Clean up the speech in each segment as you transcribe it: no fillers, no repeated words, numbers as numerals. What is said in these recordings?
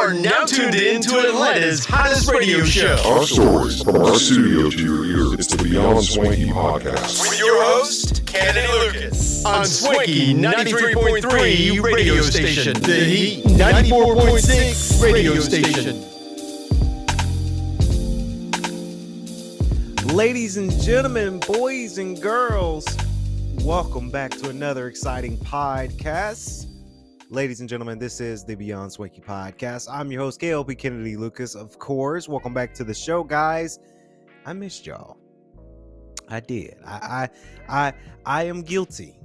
are now tuned in to Atlanta's hottest radio show. Our stories from our studio to your ear. It's the Beyond Swanky podcast. With your host, Kennedy Lucas. On Swanky 93.3 radio station. The Heat 94.6 radio station. Ladies and gentlemen, boys and girls, welcome back to another exciting podcast. Ladies and gentlemen, this is the Beyond Swanky podcast. I'm your host, K.L.P. Kennedy Lucas, of course. Welcome back to the show, guys. I missed y'all. I did. I am guilty.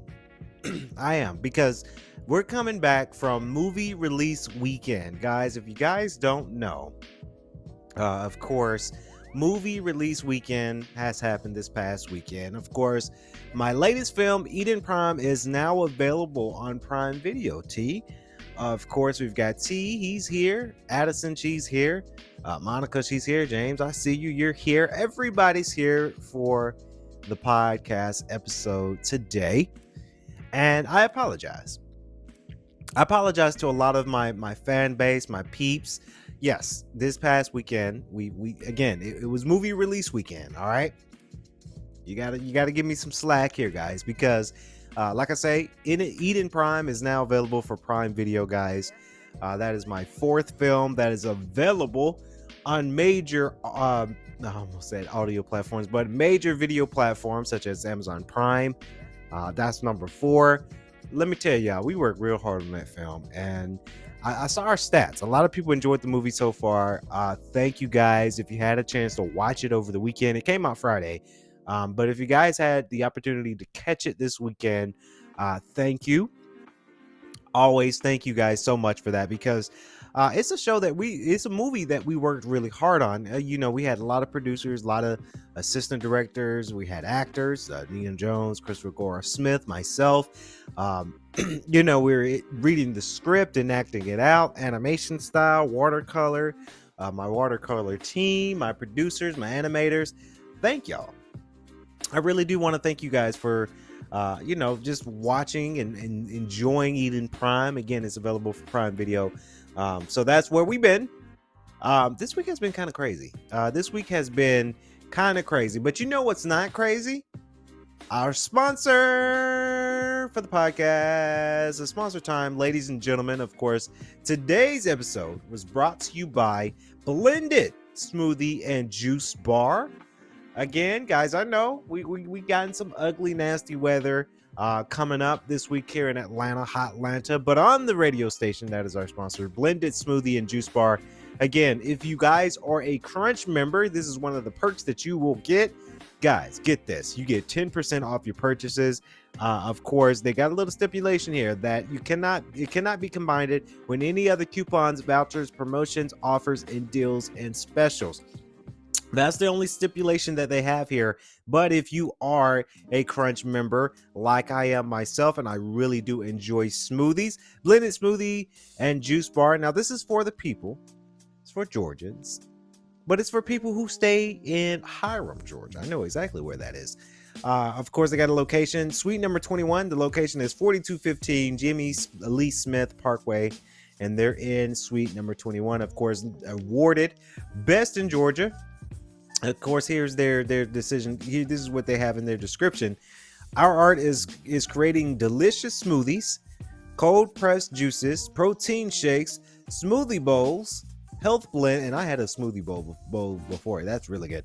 I am, because we're coming back from movie release weekend. Guys, if you guys don't know, of course, movie release weekend has happened this past weekend. Of course, my latest film, Eden Prime, is now available on Prime Video. T. Of course, we've got T. He's here. Addison, she's here. Monica, she's here. James, I see you. You're here. Everybody's here for the podcast episode today. And I apologize. I apologize to a lot of my fan base, my peeps. Yes, this past weekend, we again, it was movie release weekend. All right, you gotta give me some slack here, guys, because like I say, Eden Prime is now available for Prime Video, guys. That is my fourth film that is available on major I almost said audio platforms, but major video platforms such as Amazon Prime. That's number 4. Let me tell y'all, we worked real hard on that film, and I saw our stats. A lot of people enjoyed the movie so far. Thank you guys. If you had a chance to watch it over the weekend, it came out Friday. But if you guys had the opportunity to catch it this weekend, thank you. Always thank you guys so much for that, because it's a show that it's a movie that we worked really hard on. We had a lot of producers, a lot of assistant directors. We had actors, Nina Jones, Christopher Gore Smith, myself. We were reading the script and acting it out, animation style, watercolor, my watercolor team, my producers, my animators. Thank y'all. I really do want to thank you guys for just watching and enjoying Eden Prime. Again, it's available for Prime Video. So that's where we've been. This week has been kind of crazy. But you know what's not crazy? Our sponsor for the podcast. The sponsor time, ladies and gentlemen. Of course, today's episode was brought to you by Blended Smoothie and Juice Bar. Again, guys, I know we gotten some ugly, nasty weather coming up this week here in Atlanta, hot Atlanta. But on the radio station, that is our sponsor, Blended Smoothie and Juice Bar. Again, if you guys are a Crunch member, this is one of the perks that you will get. Guys, get this. You get 10% off your purchases. Of course, they got a little stipulation here that it cannot be combined with any other coupons, vouchers, promotions, offers, and deals and specials. That's the only stipulation that they have here. But if you are a Crunch member, like I am myself, and I really do enjoy smoothies, Blended Smoothie and Juice Bar. Now, this is for the people. It's for Georgians. But it's for people who stay in Hiram, Georgia. I know exactly where that is. Of course, they got a location, Suite number 21. The location is 4215 Jimmy Lee Smith Parkway. And they're in Suite number 21. Of course, awarded Best in Georgia. Of course, here's their decision. Here, this is what they have in their description. Our art is creating delicious smoothies, cold pressed juices, protein shakes, smoothie bowls, health blend, and I had a smoothie bowl before. That's really good.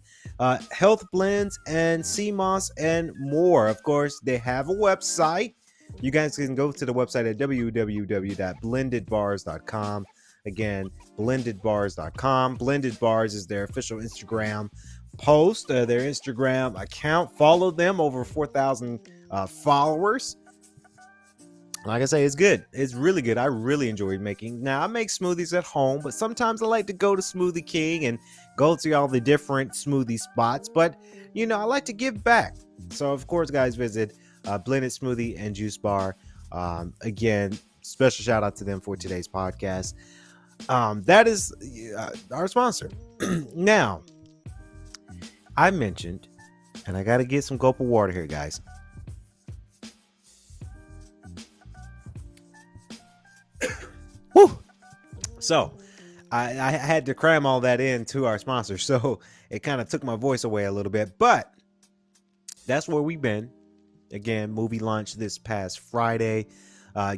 Health blends and sea moss and more. Of course, they have a website. You guys can go to the website at www.blendedbars.com. Again, blendedbars.com. Blended Bars is their official Instagram post, their Instagram account. Follow them, over 4,000 followers. Like I say, it's good. It's really good. I really enjoy making. Now, I make smoothies at home, but sometimes I like to go to Smoothie King and go to all the different smoothie spots. But, I like to give back. So, of course, guys, visit Blended Smoothie and Juice Bar. Again, special shout out to them for today's podcast. That is our sponsor. Now, I mentioned, and I got to get some gulp of water here, guys. Woo! So, I had to cram all that into our sponsor, so it kind of took my voice away a little bit. But that's where we've been. Again, movie launch this past Friday.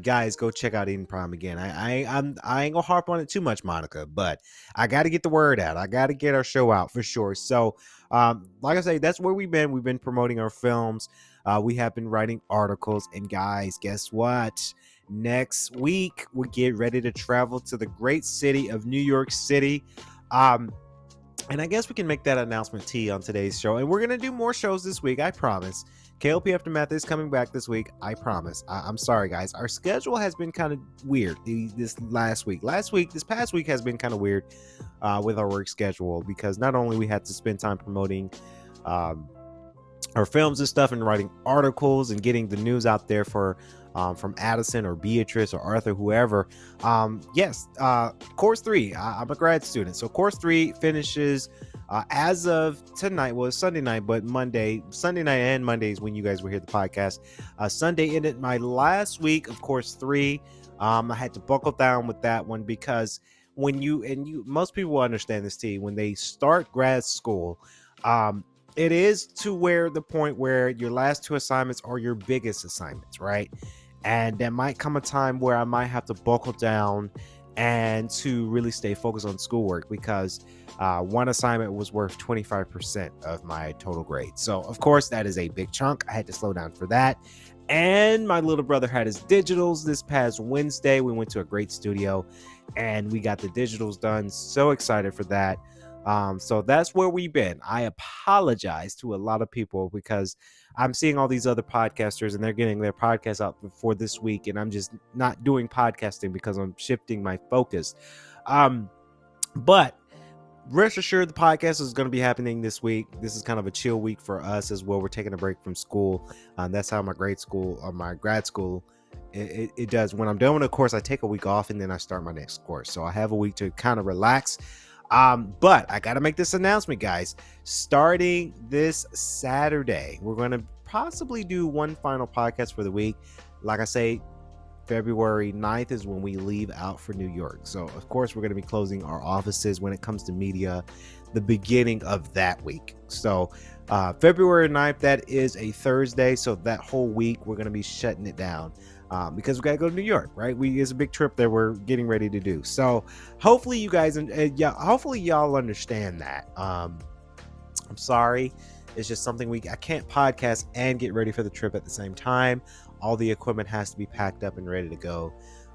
Guys, go check out Eden Prime again. I ain't gonna harp on it too much, Monica, but I got to get the word out. I got to get our show out for sure. So, like I say, that's where we've been. We've been promoting our films. We have been writing articles, and guys, guess what? Next week we get ready to travel to the great city of New York City. And I guess we can make that announcement T on today's show. And we're going to do more shows this week, I promise. K.L.P. Aftermath is coming back this week, I promise. I'm sorry, guys. Our schedule has been kind of weird this past week has been kind of weird with our work schedule, because not only we had to spend time promoting our films and stuff and writing articles and getting the news out there for from Addison or Beatrice or Arthur, whoever. Course 3, I'm a grad student, so course 3 finishes as of tonight. Well, it's Sunday night, but Sunday night and Mondays when you guys will hear the podcast. Sunday ended my last week of course 3. I had to buckle down with that one, because when most people will understand this, T, when they start grad school, it is to where the point where your last 2 assignments are your biggest assignments, right? And there might come a time where I might have to buckle down and to really stay focused on schoolwork, because one assignment was worth 25% of my total grade. So, of course, that is a big chunk. I had to slow down for that. And my little brother had his digitals this past Wednesday. We went to a great studio and we got the digitals done. So excited for that. So that's where we've been. I apologize to a lot of people, because I'm seeing all these other podcasters and they're getting their podcasts out for this week, and I'm just not doing podcasting because I'm shifting my focus. But rest assured, the podcast is going to be happening this week. This is kind of a chill week for us as well. We're taking a break from school. That's how my grad school it does. When I'm done with a course, I take a week off and then I start my next course. So I have a week to kind of relax. But I got to make this announcement, guys. Starting this Saturday, we're going to possibly do one final podcast for the week. Like I say, February 9th is when we leave out for New York. So, of course, we're going to be closing our offices when it comes to media the beginning of that week. So, February 9th, that is a Thursday. So, that whole week, we're going to be shutting it down. Because we got to go to New York, right? It's a big trip that we're getting ready to do. So hopefully you guys, hopefully y'all understand that. I'm sorry. It's just something I can't podcast and get ready for the trip at the same time. All the equipment has to be packed up and ready to go.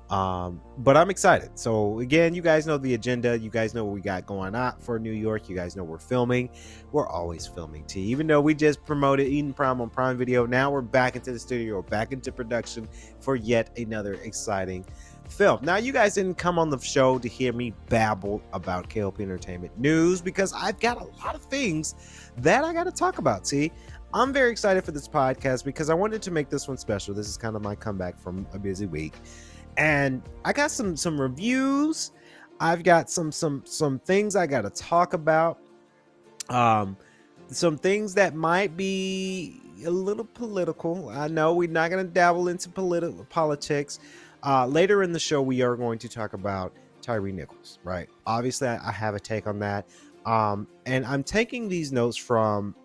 But I'm excited. So again, you guys know the agenda. You guys know what we got going on for New York. You guys know we're filming. We're always filming, T. Even though we just promoted Eden Prime on Prime Video, now we're back into the studio, back into production for yet another exciting film. Now, you guys didn't come on the show to hear me babble about K.L.P Entertainment news, because I've got a lot of things that I got to talk about, T. I'm very excited for this podcast because I wanted to make this one special. This is kind of my comeback from a busy week. And I got some reviews. I've got some things I got to talk about. Some things that might be a little political. I know we're not going to dabble into politics. Later in the show, we are going to talk about Tyree Nichols, right? Obviously, I have a take on that. And I'm taking these notes from,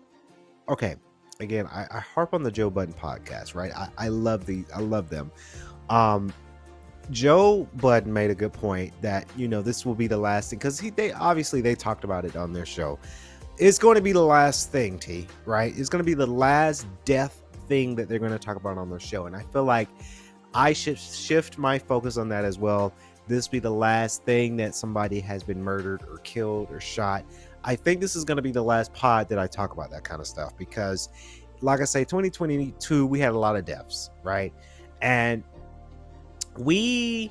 okay, again, I harp on the Joe Budden podcast, right? I love them. Joe Budden made a good point that, this will be the last thing, because they talked about it on their show. It's going to be the last thing, T, right? It's going to be the last death thing that they're going to talk about on their show. And I feel like I should shift my focus on that as well. This be the last thing that somebody has been murdered or killed or shot. I think this is going to be the last pod that I talk about that kind of stuff, because like I say, 2022, we had a lot of deaths, right? And we're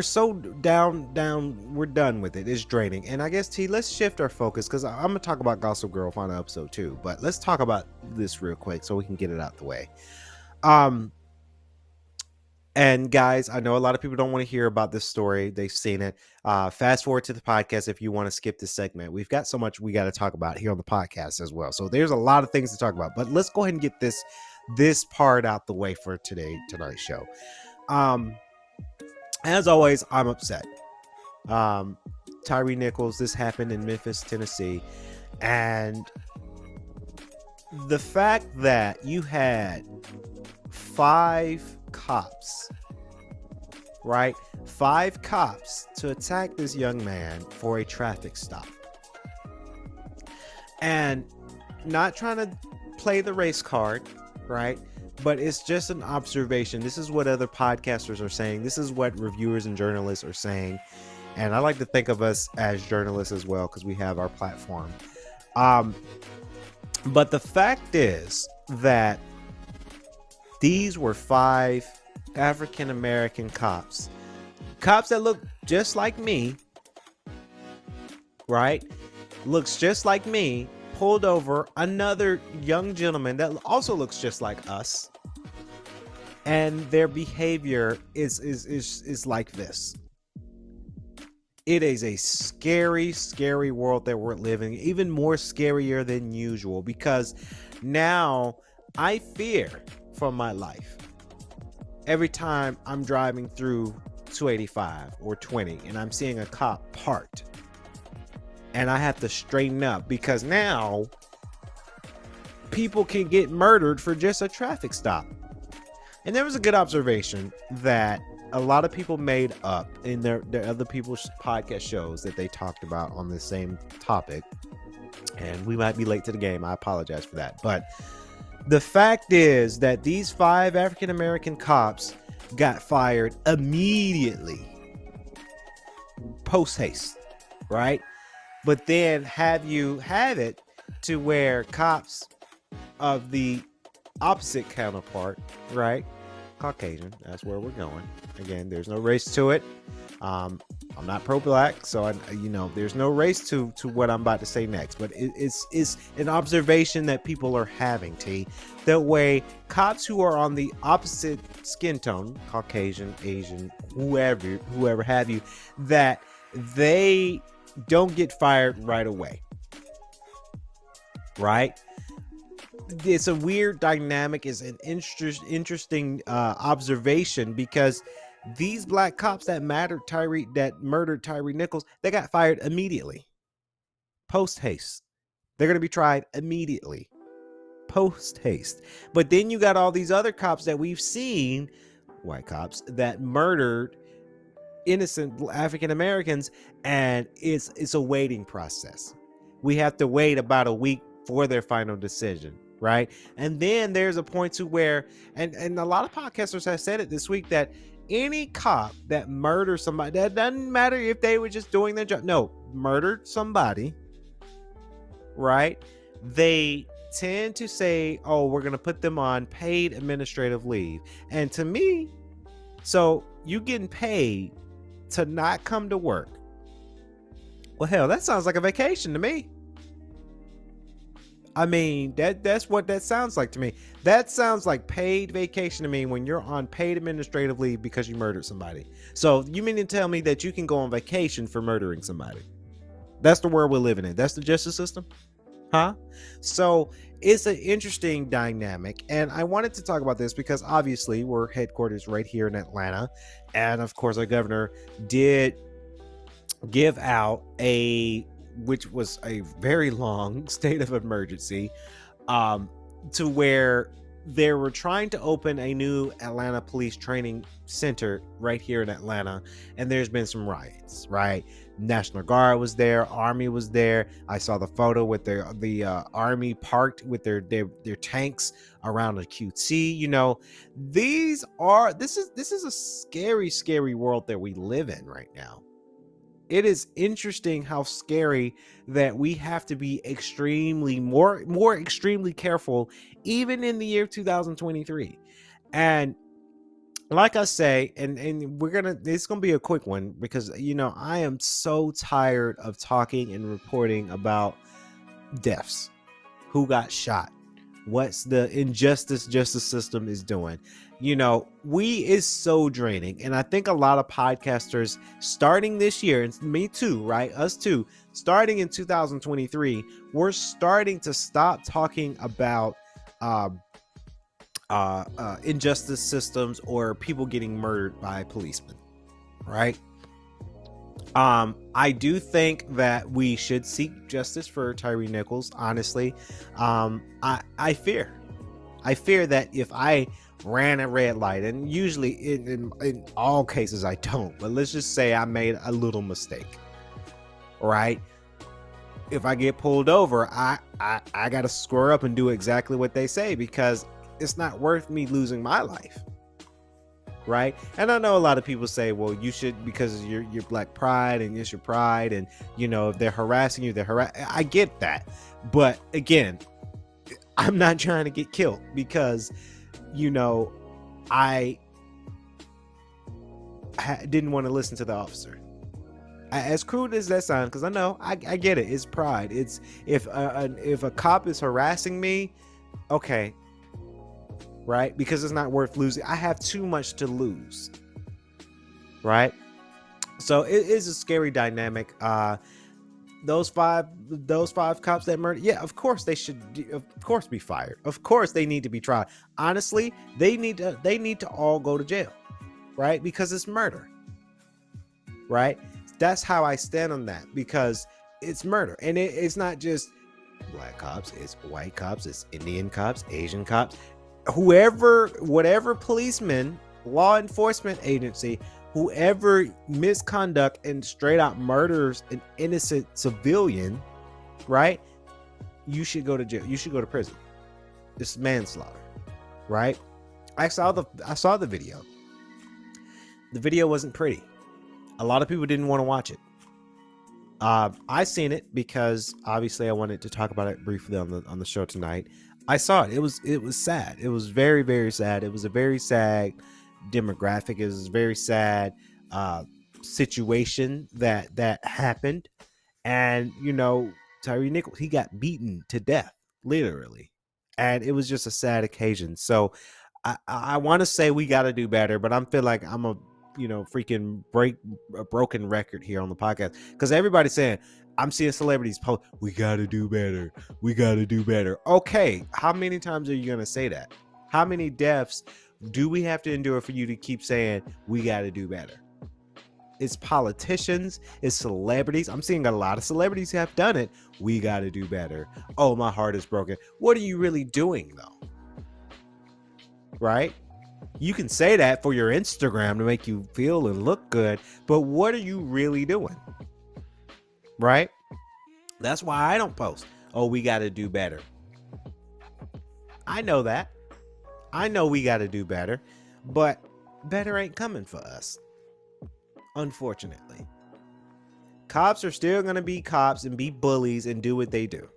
so down, we're done with it. It's draining. And I guess, T, let's shift our focus, because I'm gonna talk about Gossip Girl final episode 2, but let's talk about this real quick so we can get it out the way. And guys, I know a lot of people don't want to hear about this story. They've seen it. Fast forward to the podcast if you want to skip this segment. We've got so much we got to talk about here on the podcast as well. So there's a lot of things to talk about, but let's go ahead and get this part out the way for tonight's show. As always, I'm upset. Tyree Nichols, this happened in Memphis, Tennessee. And the fact that you had 5 cops, right? 5 cops to attack this young man for a traffic stop. And not trying to play the race card, right? But it's just an observation. This is what other podcasters are saying. This is what reviewers and journalists are saying. And I like to think of us as journalists as well, because we have our platform. But the fact is that these were 5 African American cops that look just like me, right? Looks just like me, pulled over another young gentleman that also looks just like us, and their behavior is like this. It is a scary world that we're living, even more scarier than usual, because now I fear for my life every time I'm driving through 285 or 20 and I'm seeing a cop parked, and I have to straighten up because now people can get murdered for just a traffic stop. And there was a good observation that a lot of people made up in their other people's podcast shows that they talked about on the same topic. And we might be late to the game. I apologize for that. But the fact is that these 5 African American cops got fired immediately, post haste, right? But then have it to where cops of the opposite counterpart, right? Caucasian, that's where we're going. Again, there's no race to it. I'm not pro-black, so there's no race to what I'm about to say next. But it's an observation that people are having. That way, cops who are on the opposite skin tone, Caucasian, Asian, whoever have you, that they don't get fired right away, right? It's a weird dynamic. It's an interesting observation, because these black cops that murdered Tyree Nichols, they got fired immediately, post haste. They're going to be tried immediately, post haste. But then you got all these other cops that we've seen, white cops, that murdered innocent African Americans, and it's a waiting process. We have to wait about a week for their final decision, right? And then there's a point to where, and a lot of podcasters have said it this week, that any cop that murders somebody, that doesn't matter if they were just doing their job, no, murdered somebody, right? They tend to say, oh, we're going to put them on paid administrative leave. And to me, so you getting paid to not come to work, well, hell, that sounds like a vacation to me. I mean, that's what that sounds like to me. That sounds like paid vacation to me, when you're on paid administrative leave because you murdered somebody. So you mean to tell me that you can go on vacation for murdering somebody? That's the world we're living in. That's the justice system, huh? So it's an interesting dynamic, and I wanted to talk about this because obviously we're headquarters right here in Atlanta, and of course our governor did give out which was a very long state of emergency, to where they were trying to open a new Atlanta police training center right here in Atlanta, and there's been some riots, right? National Guard was there, Army was there. I saw the photo with the Army parked with their tanks around a QT. This is a scary world that we live in right now. It is interesting how scary that we have to be extremely careful, even in the year 2023. And like I say, and it's gonna be a quick one, because I am so tired of talking and reporting about deaths, who got shot, what's the injustice justice system is doing. Is so draining. And I think a lot of podcasters starting this year, and me too, right? Us too, starting in 2023, we're starting to stop talking about injustice systems or people getting murdered by policemen. right? I do think that we should seek justice for Tyree Nichols. Honestly, I fear that if I ran a red light, and usually in all cases I don't, but let's just say I made a little mistake, right? If I get pulled over, I gotta square up and do exactly what they say, because it's not worth me losing my life, right? And I know a lot of people say, well, you should, because you're Black pride and it's your pride, and you know, if they're harassing you, I get that, but again, I'm not trying to get killed, because you know, I didn't want to listen to the officer. As crude as that sounds, because I know I get it, it's pride. It's if a cop is harassing me, okay, right? Because it's not worth losing. I have too much to lose, right? So it is a scary dynamic. Those five cops that murdered, yeah, of course they should, of course, be fired. Of course they need to be tried. Honestly, they need to all go to jail, right? Because it's murder, right? That's how I stand on that, because it's murder, and it's not just Black cops, it's white cops, it's Indian cops, Asian cops, whatever policeman, law enforcement agency, whoever misconduct and straight out murders an innocent civilian, right? You should go to jail. You should go to prison. It's manslaughter, right? I saw the video. The video wasn't pretty. A lot of people didn't want to watch it. I seen it because obviously I wanted to talk about it briefly on the show tonight. I saw it. It was sad. It was very, very sad. It was a very sad demographic. It was a very sad situation that happened. And you know, Tyree Nichols, he got beaten to death, literally. And it was just a sad occasion. So I want to say we got to do better, but I feel like I'm a freaking broken record here on the podcast, because everybody's saying, I'm seeing celebrities post, we gotta do better, okay, how many times are you gonna say that? How many deaths do we have to endure for you to keep saying we gotta do better? It's politicians, it's celebrities. I'm seeing a lot of celebrities have done it. We gotta do better. Oh, my heart is broken. What are you really doing though? Right? You can say that for your Instagram to make you feel and look good, but what are you really doing? Right? That's why I don't post, oh, we got to do better. I know that. I know we got to do better, but better ain't coming for us. Unfortunately. Cops are still going to be cops and be bullies and do what they do.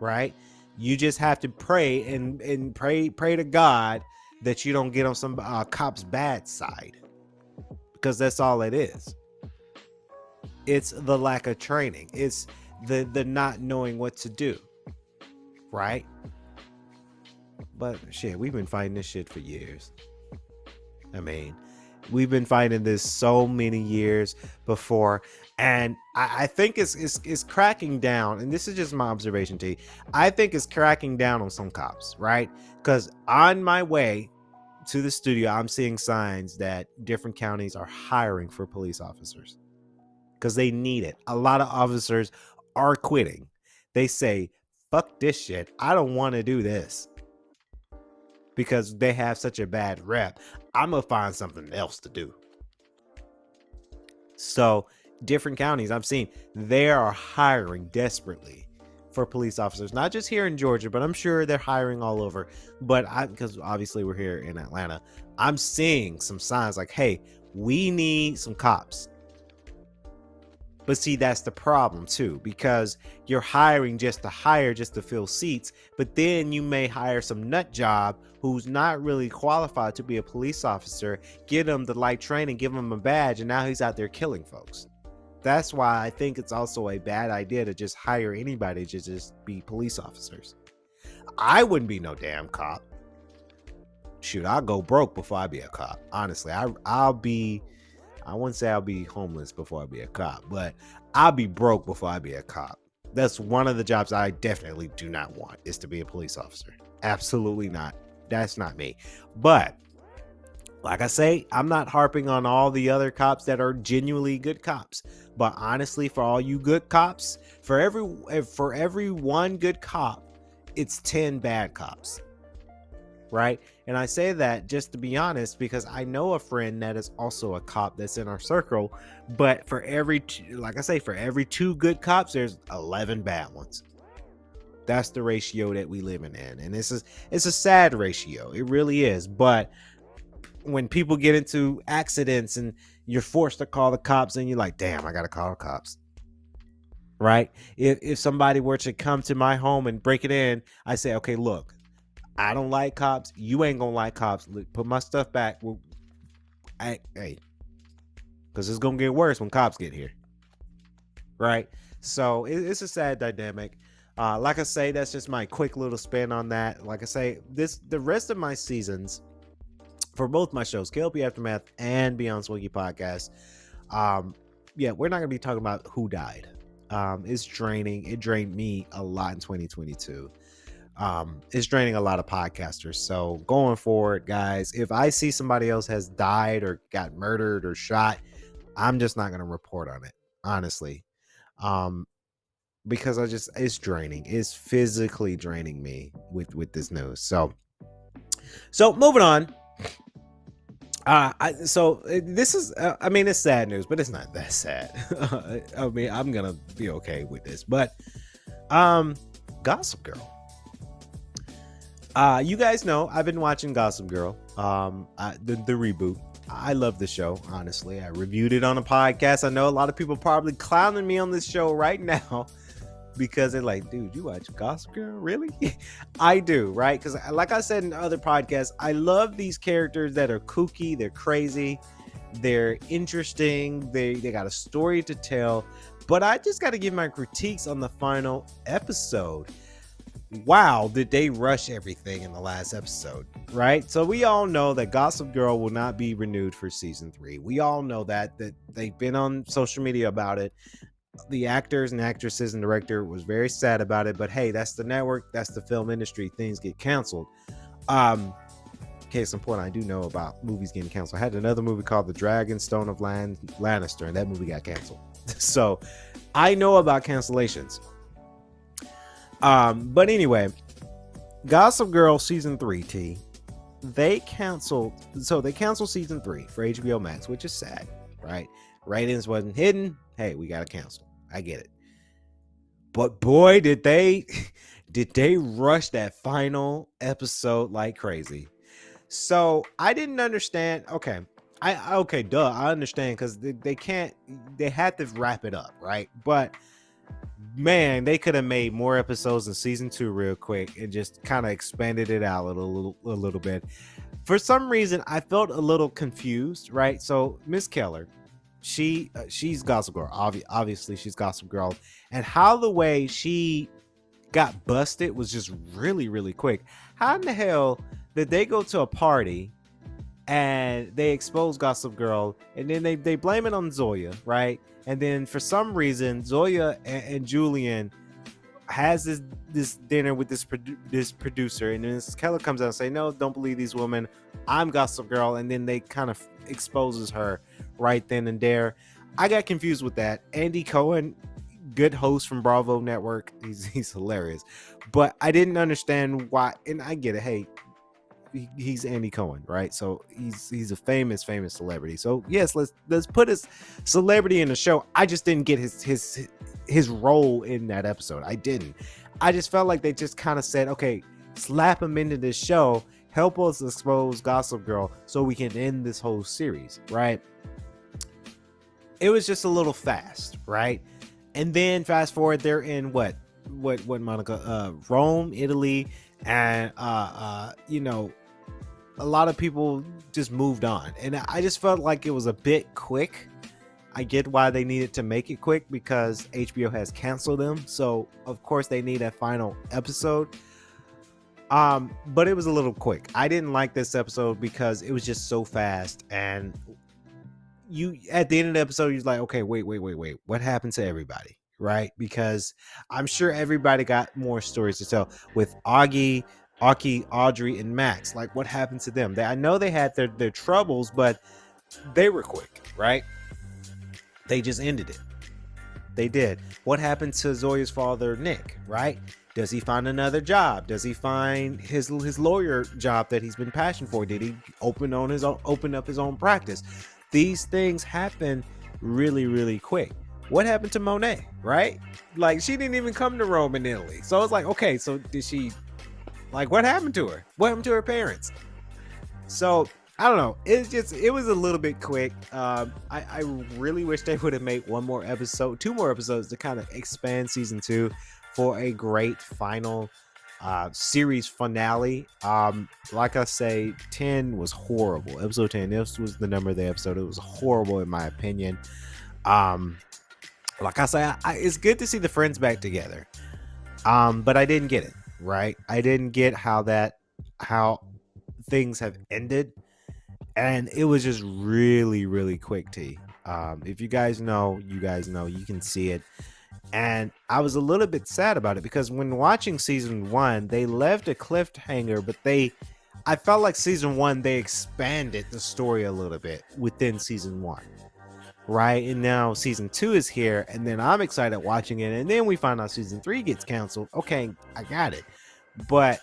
Right? You just have to pray and pray to God that you don't get on some cop's bad side, because that's all it is. It's the lack of training. It's the not knowing what to do, right? But shit, we've been fighting this shit for years. I mean, we've been fighting this so many years before, and I think it's cracking down. And this is just my observation, T. I think it's cracking down on some cops, right? Because on my way to the studio, I'm seeing signs that different counties are hiring for police officers because they need it. A lot of officers are quitting. They say, fuck this shit, I don't want to do this, because they have such a bad rep. I'm gonna find something else to do. So different counties I'm seeing, they are hiring desperately for police officers, not just here in Georgia, but I'm sure they're hiring all over. But because obviously we're here in Atlanta, I'm seeing some signs like, hey, we need some cops. But see, that's the problem too, because you're hiring just to hire, just to fill seats, but then you may hire some nut job who's not really qualified to be a police officer, give him the light training, give him a badge, and now he's out there killing folks. That's why I think it's also a bad idea to just hire anybody to just be police officers. I wouldn't be no damn cop. Shoot, I'll go broke before I be a cop. Honestly, I wouldn't say I'll be homeless before I be a cop, but I'll be broke before I be a cop. That's one of the jobs I definitely do not want, is to be a police officer. Absolutely not. That's not me. But Like I say, I'm not harping on all the other cops that are genuinely good cops, but honestly, for all you good cops, for every one good cop, it's 10 bad cops, right? And I say that just to be honest, because I know a friend that is also a cop that's in our circle, but for like I say, for every 2 good cops, there's 11 bad ones. That's the ratio that we live in, and it's a sad ratio. It really is. But when people get into accidents and you're forced to call the cops, and you're like, damn, I gotta call the cops, right? If somebody were to come to my home and break it in, I say, okay, look, I don't like cops. You ain't gonna like cops. Put my stuff back. Hey, because it's gonna get worse when cops get here, right? So it's a sad dynamic. Like I say, that's just my quick little spin on that. Like I say, the rest of my seasons for both my shows, K.L.P Aftermath and Beyond Swanky Podcast, yeah, we're not gonna be talking about who died. It's draining. It drained me a lot in 2022. It's draining a lot of podcasters. So going forward, guys, if I see somebody else has died or got murdered or shot, I'm just not gonna report on it, honestly. Because it's draining. It's physically draining me with this news. So moving on. This is, I mean, it's sad news, but it's not that sad. I mean, I'm gonna be okay with this, but Gossip Girl. You guys know I've been watching Gossip Girl, the reboot. I love the show, honestly. I reviewed it on a podcast. I know a lot of people probably clowning me on this show right now because they're like, dude, you watch Gossip Girl? Really? I do, right? Because like I said in other podcasts, I love these characters that are kooky, they're crazy, they're interesting, they got a story to tell. But I just got to give my critiques on the final episode. Wow, did they rush everything in the last episode, right? So we all know that Gossip Girl will not be renewed for season 3. We all know that they've been on social media about it. The actors and actresses and director was very sad about it, but hey, that's the network, that's the film industry. Things get canceled. Case in point, I do know about movies getting canceled. I had another movie called The Dragonstone of Lannister, and that movie got canceled. So I know about cancellations. But anyway, Gossip Girl season 3, they canceled season 3 for HBO Max, which is sad, right? Ratings wasn't hidden. Hey, we gotta cancel. I get it. But boy, did they rush that final episode like crazy. So I didn't understand. Okay, I understand, because they had to wrap it up, right? But man, they could have made more episodes in season 2 real quick and just kind of expanded it out a little bit. For some reason, I felt a little confused, right? So Miss Keller, she's Gossip Girl. Obviously, she's Gossip Girl, and how the way she got busted was just really, really quick. How in the hell did they go to a party and they expose Gossip Girl, and then they blame it on Zoya, right? And then for some reason, Zoya and Julian has this dinner with this producer, and then Keller comes out and say, no, don't believe these women, I'm Gossip Girl. And then they kind of exposes her right then and there. I got confused with that. Andy Cohen, good host from Bravo Network, he's hilarious, but I didn't understand why. And I get it, hey, he's Andy Cohen, right? So he's a famous celebrity. So yes, let's put his celebrity in the show. I just didn't get his role in that episode. I didn't. I just felt like they just kind of said, okay, slap him into this show, help us expose Gossip Girl so we can end this whole series, right? It was just a little fast, right? And then fast forward, they're in what Monica, Rome, Italy, and you know, a lot of people just moved on, and I just felt like it was a bit quick. I get why they needed to make it quick, because HBO has canceled them, so of course they need a final episode. But it was a little quick. I didn't like this episode because it was just so fast, and you at the end of the episode you're like, okay, wait, what happened to everybody, right? Because I'm sure everybody got more stories to tell with Augie, Aki, Audrey, and Max. Like, what happened to them? I know they had their troubles, but they were quick, right? They just ended it. They did. What happened to Zoya's father, Nick, right? Does he find another job? Does he find his lawyer job that he's been passionate for? Did he open up his own practice? These things happen really, really quick. What happened to Monet, right? Like, she didn't even come to Rome in Italy. So it's like, okay, so did she, like, what happened to her? What happened to her parents? So I don't know. It was a little bit quick. I really wish they would have made two more episodes to kind of expand season 2 for a great final series finale. Like I say, 10 was horrible. Episode 10, this was the number of the episode. It was horrible in my opinion. Like I say, it's good to see the friends back together. But I didn't get it, right? I didn't get how things have ended. And it was just really, really quick, T. If you guys know, you can see it. And I was a little bit sad about it because when watching season 1, they left a cliffhanger, but I felt like season 1, they expanded the story a little bit within season 1. Right? And now season 2 is here, and then I'm excited watching it. And then we find out season 3 gets canceled. Okay, I got it. But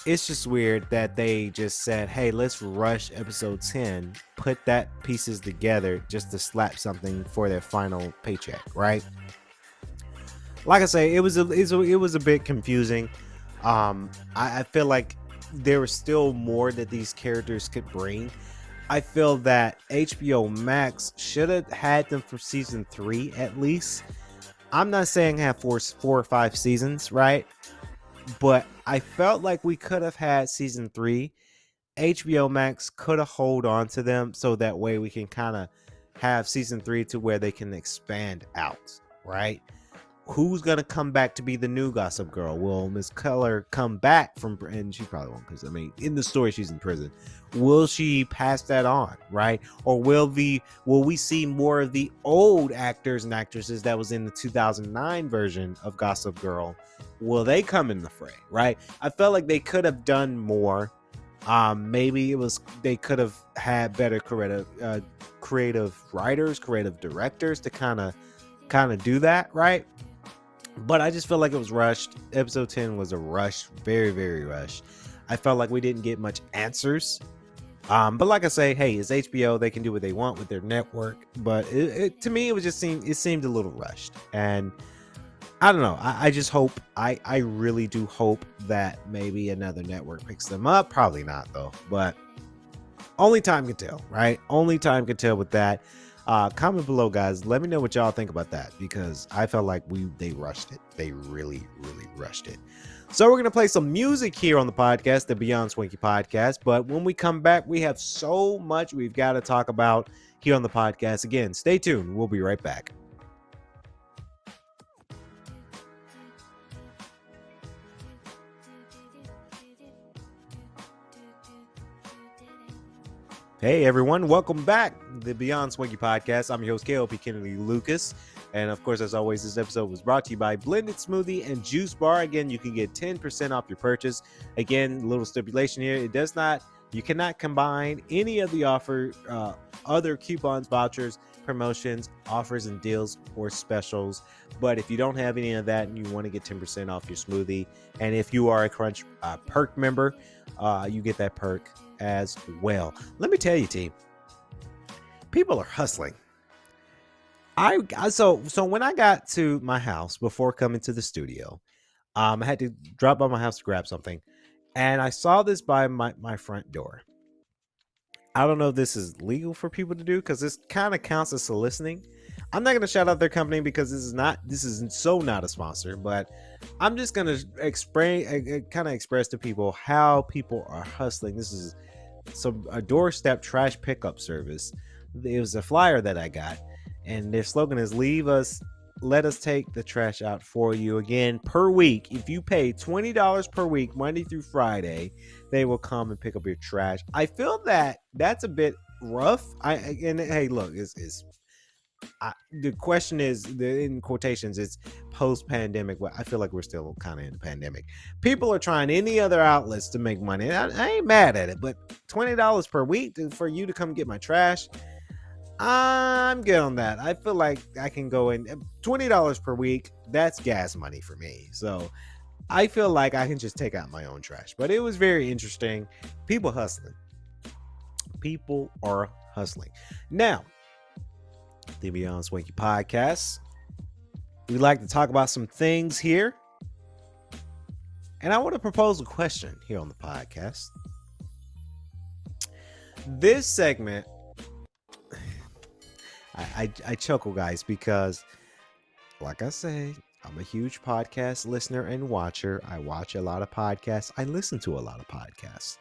it's just weird that they just said, hey, let's rush episode 10, put that pieces together just to slap something for their final paycheck, right? Like I say, it was a bit confusing. I feel like there was still more that these characters could bring. I feel that HBO Max should have had them for season 3 at least. I'm not saying have four or 5 seasons, right? But I felt like we could have had season 3. HBO Max could have hold on to them so that way we can kind of have season 3 to where they can expand out, right? Who's gonna come back to be the new Gossip Girl? Will Miss Keller come back from, and she probably won't, because I mean in the story she's in prison. Will she pass that on, right? Or will we see more of the old actors and actresses that was in the 2009 version of Gossip Girl? Will they come in the fray, right? I felt like they could have done more. Maybe they could have had better creative writers, creative directors to kind of do that, right? But I just feel like it was rushed. Episode 10 was a rush, very, very rushed. I felt like we didn't get much answers. But like I say, hey, it's HBO. They can do what they want with their network. But to me, it seemed a little rushed. And I don't know. I just hope, I really do hope that maybe another network picks them up. Probably not, though. But only time can tell, right? Only time can tell with that. Comment below, guys. Let me know what y'all think about that, because I felt like they rushed it. They really, really rushed it. So we're going to play some music here on the podcast, the Beyond Swanky podcast. But when we come back, we have so much we've got to talk about here on the podcast. Again, stay tuned. We'll be right back. Hey everyone, welcome back to the Beyond Swanky podcast. I'm your host, K.L.P. Kennedy Lucas. And of course, as always, this episode was brought to you by Blended Smoothie and Juice Bar. Again, you can get 10% off your purchase. Again, little stipulation here. You cannot combine any of the other coupons, vouchers, promotions, offers, and deals or specials. But if you don't have any of that and you want to get 10% off your smoothie, and if you are a Crunch perk member, you get that perk as well. Let me tell you, team, people are hustling. So when I got to my house before coming to the studio, I had to drop by my house to grab something, and I saw this by my front door. I don't know if this is legal for people to do, because this kind of counts as soliciting. I'm not going to shout out their company because this is so not a sponsor, but I'm just going to express to people how people are hustling. This is a doorstep trash pickup service. It was a flyer that I got, and their slogan is let us take the trash out for you. Again, per week, if you pay $20 per week, Monday through Friday, they will come and pick up your trash. I feel that that's a bit rough. Hey, look, the question is, in quotations, it's post-pandemic. Well, I feel like we're still kind of in the pandemic. People are trying any other outlets to make money. I ain't mad at it, but $20 per week for you to come get my trash, I'm good on that. I feel like I can go in $20 per week. That's gas money for me. So I feel like I can just take out my own trash. But it was very interesting. People hustling. People are hustling. Now, the Beyond Swanky podcast, we like to talk about some things here. And I want to propose a question here on the podcast. This segment, I chuckle, guys, because like I say, I'm a huge podcast listener and watcher. I watch a lot of podcasts. I listen to a lot of podcasts.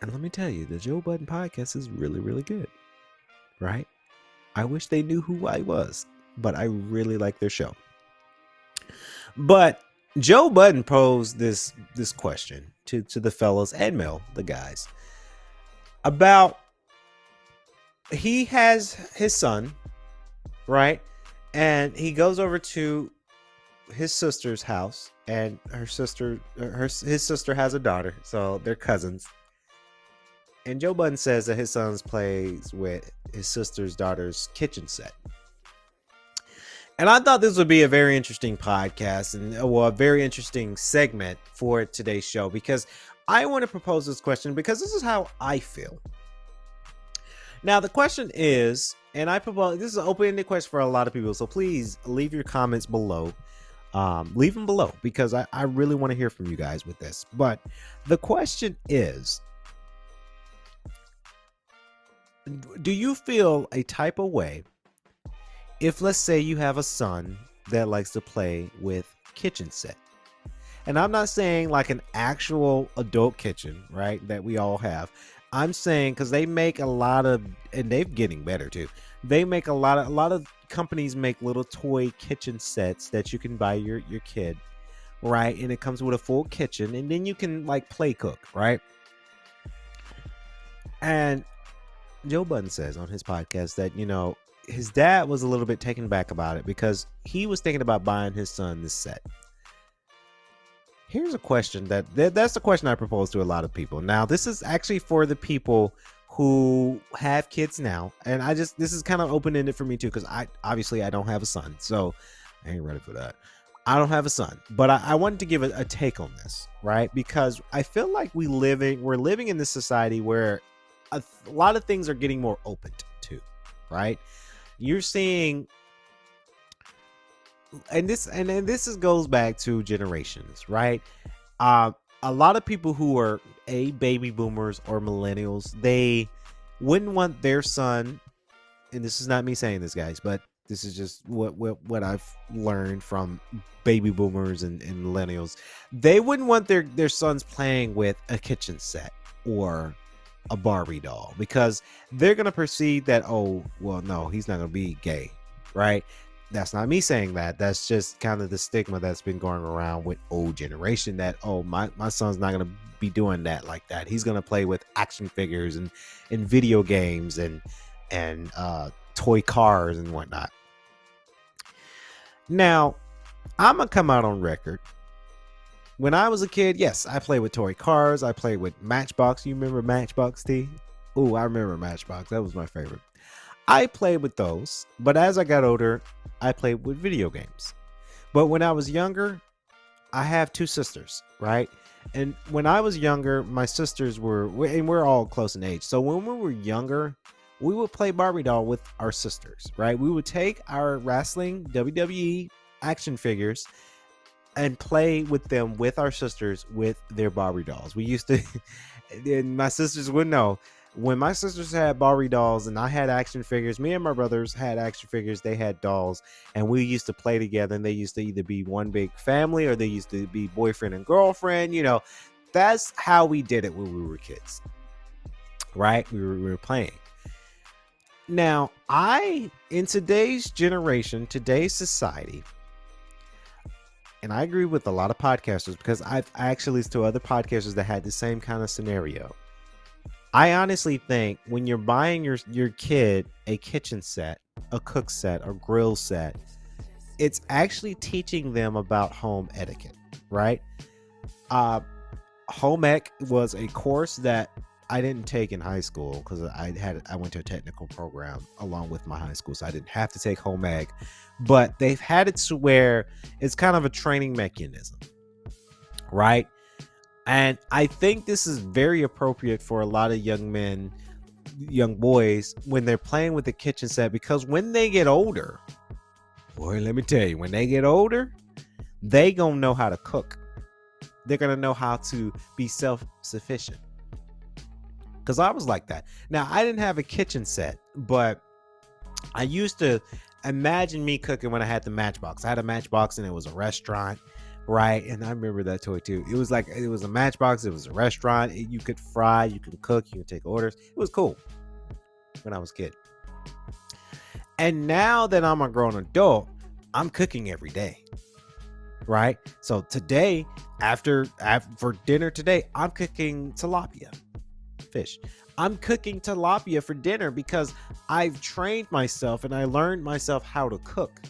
And let me tell you, the Joe Budden podcast is really, really good. Right? I wish they knew who I was, but I really like their show. But Joe Budden posed this question to the fellows and Mel, the guys, about he has his son, right? And he goes over to his sister's house, and his sister has a daughter, so they're cousins. And Joe Budden says that his son plays with his sister's daughter's kitchen set. And I thought this would be a very interesting podcast and a very interesting segment for today's show, because I want to propose this question because this is how I feel. Now, the question is, and I propose, this is an open-ended question for a lot of people, so please leave your comments below. Leave them below, because I really want to hear from you guys with this. But the question is, do you feel a type of way if, let's say, you have a son that likes to play with kitchen set? And I'm not saying like an actual adult kitchen, right, that we all have. I'm saying, because they make a lot of, and they're getting better too. They make a lot of companies make little toy kitchen sets that you can buy your kid, right? And it comes with a full kitchen, and then you can like play cook, right? And Joe Budden says on his podcast that, you know, his dad was a little bit taken back about it because he was thinking about buying his son this set. Here's a question that's the question I propose to a lot of people. Now, this is actually for the people who have kids now, and this is kind of open-ended for me too, because I don't have a son, so I ain't ready for that. I don't have a son, but I wanted to give a take on this, right? Because I feel like we're living in this society where a lot of things are getting more open to, right? You're seeing, and this goes back to generations, right? A lot of people who are baby boomers or millennials, they wouldn't want their son, and this is not me saying this, guys, but this is just what I've learned from baby boomers and millennials. They wouldn't want their sons playing with a kitchen set or a Barbie doll, because they're going to perceive that, oh, well, no, he's not going to be gay, right? That's not me saying that. That's just kind of the stigma that's been going around with old generation, that, oh, my son's not going to be doing that like that. He's going to play with action figures and video games and toy cars and whatnot. Now, I'm going to come out on record. When I was a kid, yes, I played with toy cars. I played with Matchbox. You remember Matchbox, T? Oh, I remember Matchbox. That was my favorite. I played with those, but as I got older, I played with video games. But when I was younger, I have two sisters, right? And when I was younger, my sisters and we're all close in age. So when we were younger, we would play Barbie doll with our sisters, right? We would take our wrestling WWE action figures and play with them with our sisters with their Barbie dolls. We used to, and my sisters would know, when my sisters had Barbie dolls and I had action figures, me and my brothers had action figures, they had dolls, and we used to play together, and they used to either be one big family or they used to be boyfriend and girlfriend. You know, that's how we did it when we were kids, right? We were playing. Now, in today's generation, today's society, and I agree with a lot of podcasters, because I actually listened to other podcasters that had the same kind of scenario. I honestly think when you're buying your kid a kitchen set, a cook set, a grill set, it's actually teaching them about home etiquette, right? Uh, Home ec was a course that I didn't take in high school because I went to a technical program along with my high school, so I didn't have to take home ec. But they've had it to where it's kind of a training mechanism, right? And I think this is very appropriate for a lot of young men, young boys, when they're playing with the kitchen set, because when they get older, boy, let me tell you, when they get older, they gonna know how to cook. They're gonna know how to be self-sufficient. Because I was like that. Now, I didn't have a kitchen set, but I used to imagine me cooking when I had the Matchbox. I had a Matchbox and it was a restaurant, right? And I remember that toy too. It was a Matchbox. It was a restaurant. You could fry, you could cook, you could take orders. It was cool when I was a kid. And now that I'm a grown adult, I'm cooking every day, right? So today, after for dinner today, I'm cooking tilapia fish. I'm cooking tilapia for dinner because I've trained myself and I learned myself how to cook,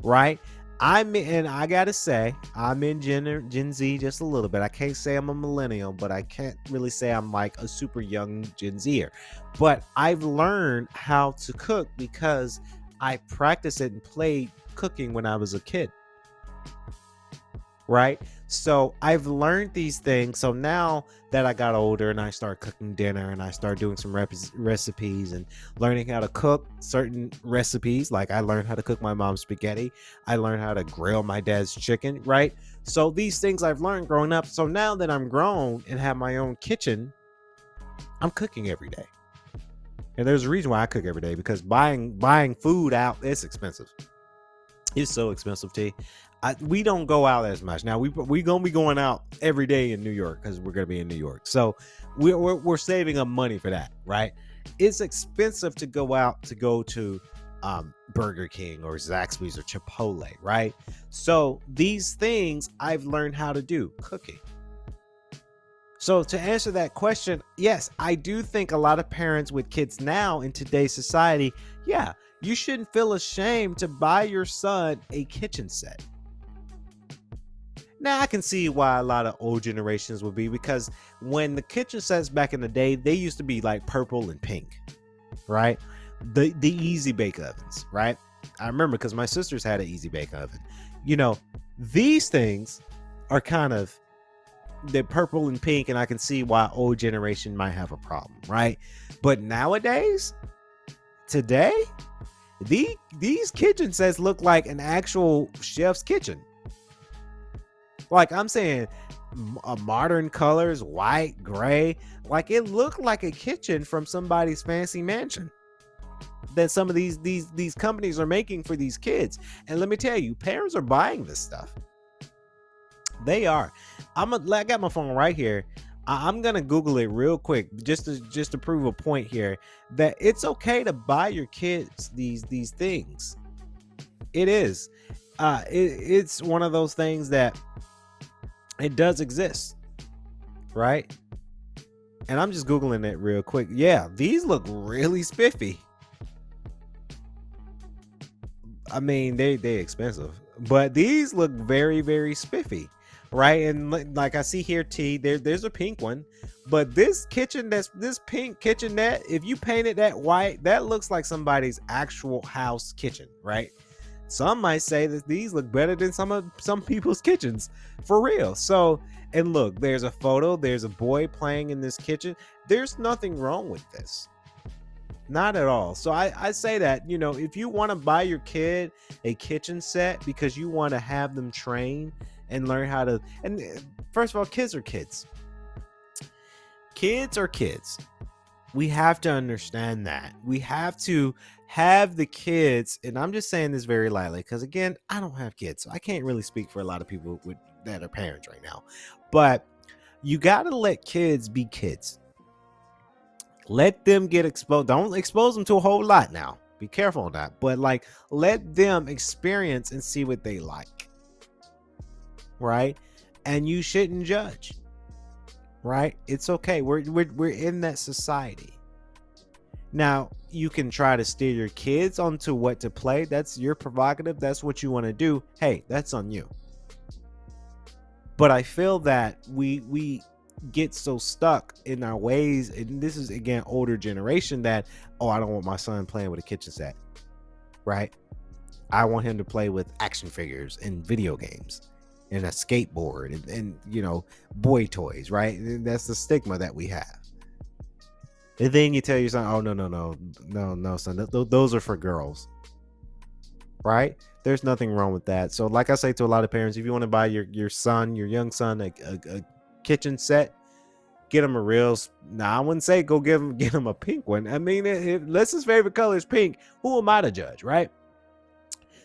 right? And I gotta say, I'm in Gen Z just a little bit. I can't say I'm a millennial, but I can't really say I'm like a super young Gen Zer. But I've learned how to cook because I practiced it and played cooking when I was a kid, right? So I've learned these things. So now that I got older and I start cooking dinner and I start doing some recipes and learning how to cook certain recipes, like I learned how to cook my mom's spaghetti. I learned how to grill my dad's chicken, right? So these things I've learned growing up. So now that I'm grown and have my own kitchen, I'm cooking every day. And there's a reason why I cook every day, because buying food out, it's expensive. It's so expensive, T. We don't go out as much now. We gonna be going out every day in New York because we're gonna be in New York. So we're saving up money for that, right? It's expensive to go out to go to Burger King or Zaxby's or Chipotle, right? So these things I've learned how to do, cooking. So to answer that question, yes, I do think a lot of parents with kids now in today's society, yeah, you shouldn't feel ashamed to buy your son a kitchen set. Now, I can see why a lot of old generations would be, because when the kitchen sets back in the day, they used to be like purple and pink, right? The easy bake ovens, right? I remember because my sisters had an easy bake oven. You know, these things are kind of, they're purple and pink, and I can see why old generation might have a problem, right? But nowadays, today, these kitchen sets look like an actual chef's kitchen. Like I'm saying, modern colors, white, gray, like it looked like a kitchen from somebody's fancy mansion that some of these companies are making for these kids. And let me tell you, parents are buying this stuff. They are. I got my phone right here. I'm gonna Google it real quick just to prove a point here that it's okay to buy your kids these things. It is. It's one of those things that it does exist, right? And I'm just Googling it real quick. Yeah, these look really spiffy. I mean, they expensive, but these look very, very spiffy, right? And like I see here, T, there's a pink one, but this pink kitchenette, if you painted that white, that looks like somebody's actual house kitchen, right? Some might say that these look better than some people's kitchens, for real. So, and look, there's a photo. There's a boy playing in this kitchen. There's nothing wrong with this. Not at all. So I say that, you know, if you want to buy your kid a kitchen set because you want to have them train and learn how to, and first of all, kids are kids. Kids are kids. We have to understand that. We have to have the kids, and I'm just saying this very lightly because, again, I don't have kids, so I can't really speak for a lot of people that are parents right now. But you got to let kids be kids. Let them get exposed. Don't expose them to a whole lot now. Be careful on that. But, like, let them experience and see what they like. Right? And you shouldn't judge. right? It's okay. We're in that society. Now, you can try to steer your kids onto what to play. That's your prerogative. That's what you want to do. Hey, that's on you. But I feel that we get so stuck in our ways, and this is again older generation, that I don't want my son playing with a kitchen set, right? I want him to play with action figures and video games and a skateboard and boy toys, right? And that's the stigma that we have. And then you tell your son, oh, no, son, those are for girls, right? There's nothing wrong with that. So like I say to a lot of parents, if you want to buy your young son a kitchen set, get him a real, I wouldn't say go get him a pink one. I mean, unless his favorite color is pink, who am I to judge, right?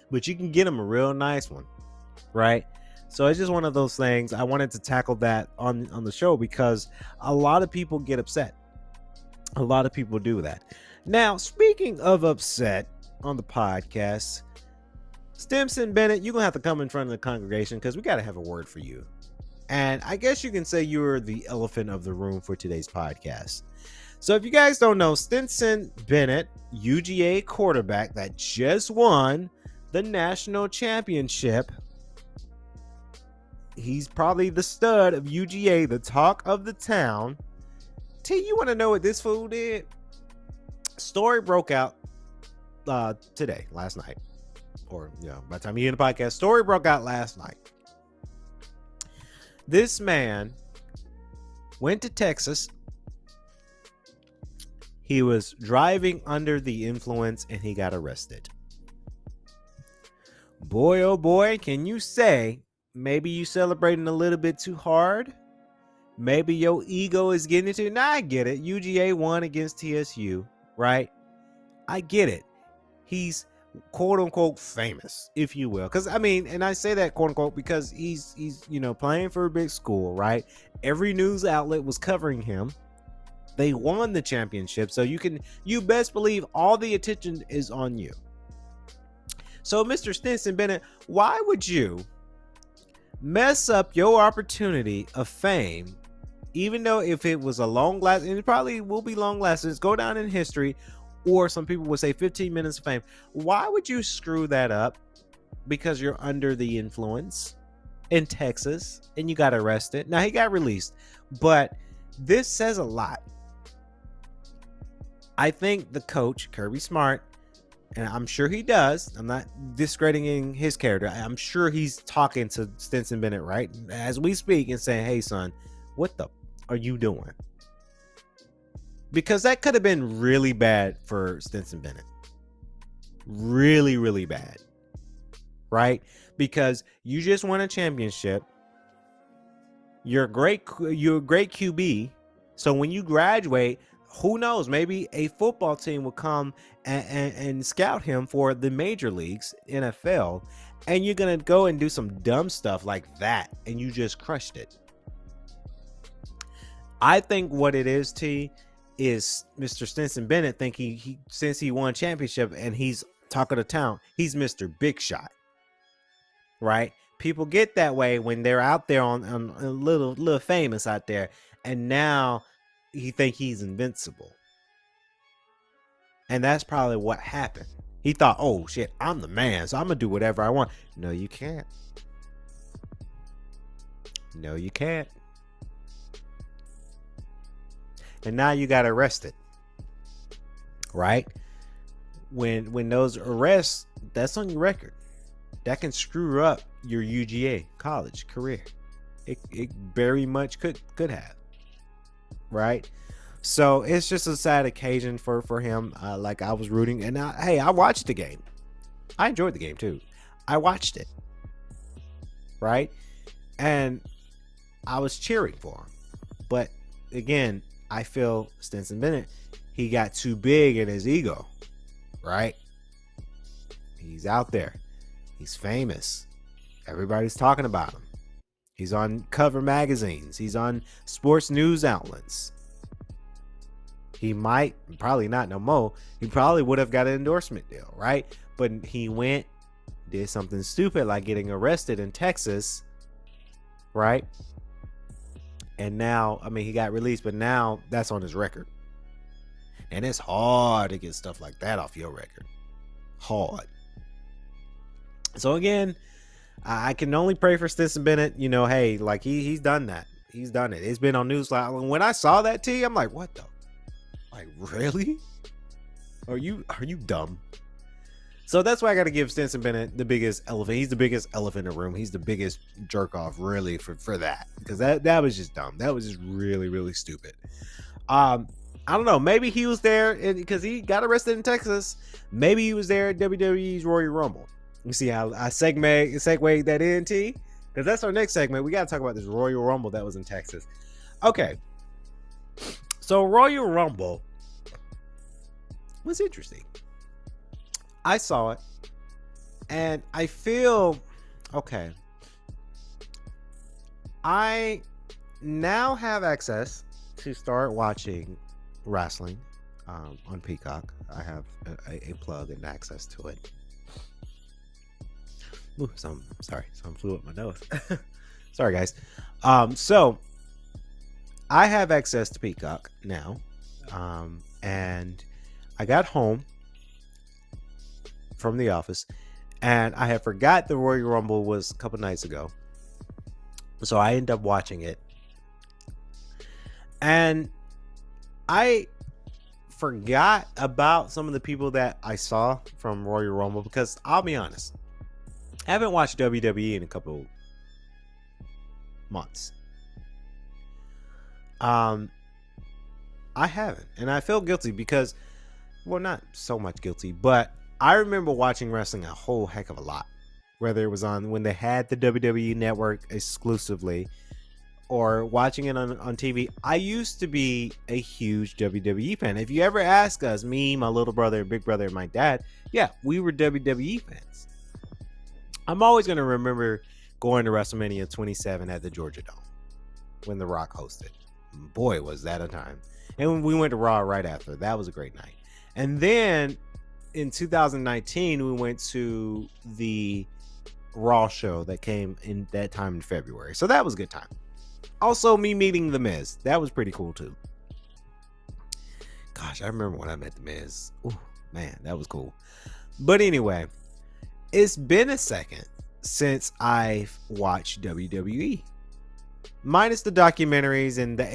But you can get him a real nice one, right? So it's just one of those things. I wanted to tackle that on the show because a lot of people get upset. A lot of people do that. Now, speaking of upset on the podcast, Stimson Bennett, you're going to have to come in front of the congregation because we got to have a word for you. And I guess you can say you're the elephant of the room for today's podcast. So if you guys don't know, Stinson Bennett, UGA quarterback that just won the national championship. He's probably the stud of UGA, the talk of the town. T, you want to know what this fool did? Story broke out last night. Or, by the time you hear the podcast, story broke out last night. This man went to Texas. He was driving under the influence and he got arrested. Boy, oh boy, can you say maybe you celebrating a little bit too hard? Maybe your ego is getting into it. Now I get it. UGA won against TSU, right? I get it. He's quote unquote famous, if you will. Because I mean, and I say that quote unquote because he's playing for a big school, right? Every news outlet was covering him. They won the championship. So you best believe all the attention is on you. So Mr. Stinson Bennett, why would you mess up your opportunity of fame, even though if it was a long lasting, and it probably will be long lasting, it's go down in history, or some people would say 15 minutes of fame. Why would you screw that up because you're under the influence in Texas and you got arrested? Now he got released, but this says a lot. I think the coach, Kirby Smart, and I'm sure he does, I'm not discrediting his character, I'm sure he's talking to Stinson Bennett right as we speak and saying, hey son, what the are you doing? Because that could have been really bad for Stinson Bennett. Really, really bad. Right? Because you just won a championship. You're a great QB. So when you graduate, who knows? Maybe a football team will come and scout him for the major leagues, NFL, and you're going to go and do some dumb stuff like that, and you just crushed it. I think what it is, T, is Mr. Stinson Bennett think he since he won championship and he's talk of the town, he's Mr. Big Shot, right? People get that way when they're out there on a little famous out there, and now he think he's invincible. And that's probably what happened. He thought, oh shit, I'm the man, so I'm gonna do whatever I want. No, you can't. No, you can't. And now you got arrested, right? When those arrests, that's on your record. That can screw up your UGA college career. It very much could have, right? So it's just a sad occasion for him. Like I was rooting, and I watched the game. I enjoyed the game too. I watched it, right? And I was cheering for him. But again, I feel Stinson Bennett, he got too big in his ego, right? He's out there. He's famous. Everybody's talking about him. He's on cover magazines. He's on sports news outlets. He might, probably not no more. He probably would have got an endorsement deal, right? But he went, did something stupid like getting arrested in Texas, right? And now, I mean, he got released, but now that's on his record. And it's hard to get stuff like that off your record. Hard. So again, I can only pray for Stinson Bennett. You know, hey, like he's done that. He's done it. It's been on news. Like when I saw that T, I'm like, what the? Like, really? Are you dumb? So that's why I got to give Stinson Bennett the biggest elephant. He's the biggest elephant in the room. He's the biggest jerk off, really, for that, because that was just dumb. That was just really, really stupid. I don't know. Maybe he was there because he got arrested in Texas. Maybe he was there at WWE's Royal Rumble. You see how I segue that in, T? Because that's our next segment. We got to talk about this Royal Rumble that was in Texas. Okay. So Royal Rumble was interesting. I saw it, and I feel okay. I now have access to start watching wrestling on Peacock. I have a plug and access to it. Ooh, some flew up my nose. Sorry, guys. So I have access to Peacock now, and I got home from the office, and I had forgot the Royal Rumble was a couple nights ago, so I ended up watching it, and I forgot about some of the people that I saw from Royal Rumble, because I'll be honest, I haven't watched WWE in a couple months. I haven't, and I feel guilty because, well, not so much guilty, but I remember watching wrestling a whole heck of a lot, whether it was on when they had the WWE network exclusively or watching it on TV. I used to be a huge WWE fan. If you ever ask us, me, my little brother, big brother, and my dad, yeah, we were WWE fans. I'm always going to remember going to WrestleMania 27 at the Georgia Dome when The Rock hosted. Boy, was that a time. And we went to Raw right after. That was a great night. And then in 2019, we went to the Raw show that came in that time in February. So that was a good time. Also, me meeting The Miz. That was pretty cool too. Gosh, I remember when I met The Miz. Ooh, man, that was cool. But anyway, it's been a second since I've watched WWE. Minus the documentaries and the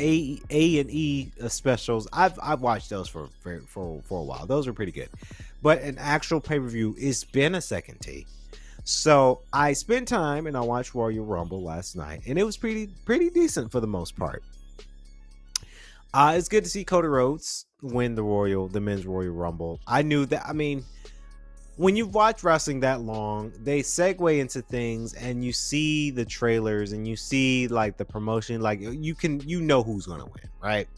A&E specials. I've watched those for a while. Those are pretty good. But an actual pay-per-view, it's been a second, T. So I spent time and I watched Royal Rumble last night, and it was pretty decent for the most part. It's good to see Cody Rhodes win the men's Royal Rumble. I knew that. I mean, when you've watched wrestling that long, they segue into things, and you see the trailers and you see like the promotion, like you know who's gonna win, right?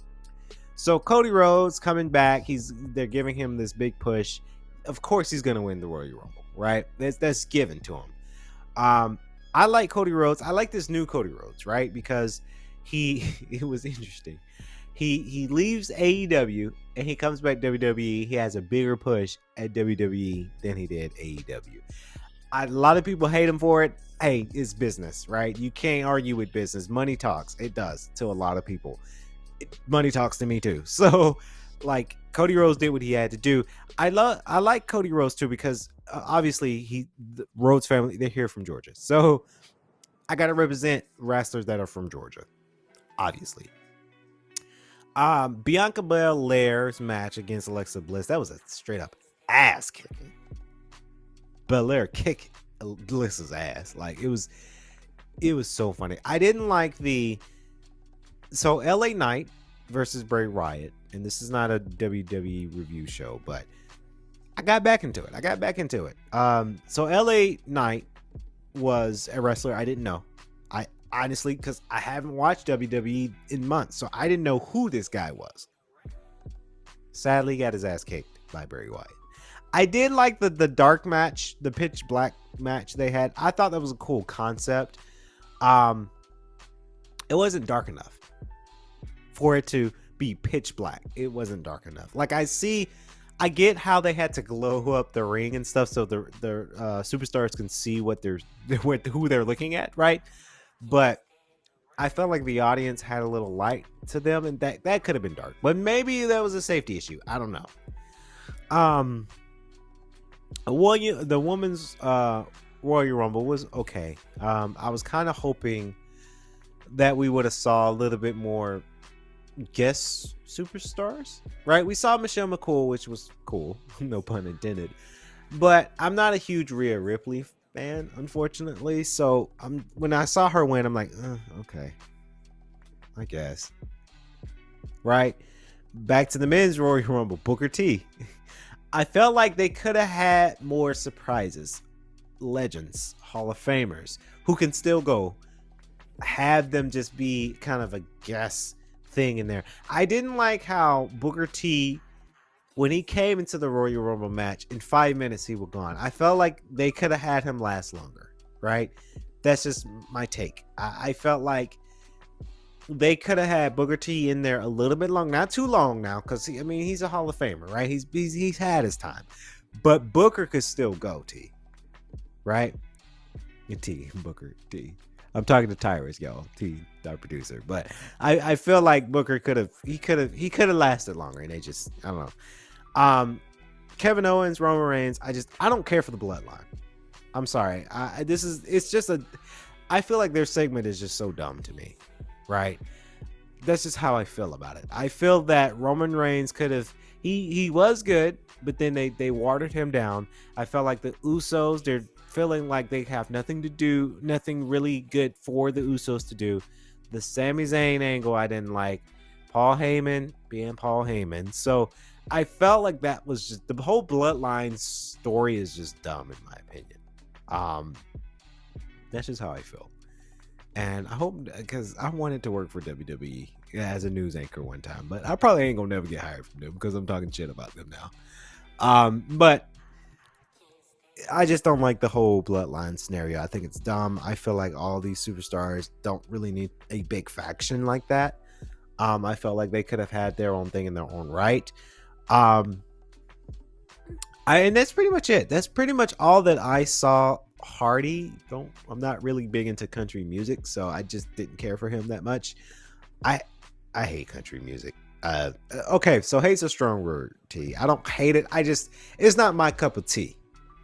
So Cody Rhodes coming back, they're giving him this big push. Of course he's gonna win the Royal Rumble, right? That's given to him. I like Cody Rhodes. I like this new Cody Rhodes, right? Because it was interesting. He leaves AEW and he comes back WWE. He has a bigger push at WWE than he did AEW. A lot of people hate him for it. Hey, it's business, right? You can't argue with business. Money talks. It does to a lot of people. Money talks to me too. So, like, Cody Rhodes did what he had to do. I like Cody Rhodes too because obviously the Rhodes family, they're here from Georgia. So I got to represent wrestlers that are from Georgia, obviously. Bianca Belair's match against Alexa Bliss, that was a straight up ass kicking. Belair kicked Bliss's ass. Like, it was so funny. I didn't like so LA Knight versus Bray Wyatt, and this is not a WWE review show, but I got back into it. So LA Knight was a wrestler I didn't know. I honestly, because I haven't watched WWE in months, so I didn't know who this guy was. Sadly, got his ass kicked by Bray Wyatt. I did like the dark match, the pitch black match they had. I thought that was a cool concept. It wasn't dark enough for it to be pitch black. It wasn't dark enough. Like, I get how they had to glow up the ring and stuff so the superstars can see who they're looking at, right? But I felt like the audience had a little light to them, and that could have been dark. But maybe that was a safety issue. I don't know. The women's Royal Rumble was okay. I was kind of hoping that we would have saw a little bit more guest superstars, right? We saw Michelle McCool, which was cool, no pun intended. But I'm not a huge Rhea Ripley fan, unfortunately. So when I saw her win, I'm like, okay, I guess. Right? Back to the men's Royal Rumble, Booker T. I felt like they could have had more surprises, legends, Hall of Famers, who can still go. Have them just be kind of a guess thing in there. I didn't like how Booker T, when he came into the Royal Rumble match, in 5 minutes he was gone. I felt like they could have had him last longer, right? That's just my take. I felt like they could have had Booker T in there a little bit long, not too long now, because he's a Hall of Famer, right? He's had his time, but Booker could still go, T, right? Booker T. I'm talking to Tyrus, y'all. T, our producer, but I feel like Booker could have lasted longer, and they just, I don't know. Kevin Owens, Roman Reigns. I don't care for the bloodline. I'm sorry. I feel like their segment is just so dumb to me, right? That's just how I feel about it. I feel that Roman Reigns could have. He was good, but then they watered him down. I felt like the Usos, they're feeling like they have nothing to do, nothing really good for the Usos to do. The Sami Zayn angle I didn't like. Paul Heyman being Paul Heyman. So I felt like that was just, the whole bloodline story is just dumb in my opinion. That's just how I feel. And I hope, because I wanted to work for WWE as a news anchor one time, but I probably ain't gonna never get hired from them because I'm talking shit about them now. But I just don't like the whole bloodline scenario. I think it's dumb. I feel like all these superstars don't really need a big faction like that. I felt like they could have had their own thing in their own right. And that's pretty much it. That's pretty much all that I saw. Hardy, I'm not really big into country music, so I just didn't care for him that much. I hate country music. Okay, so hate's a strong word, T. I don't hate it. It's not my cup of tea.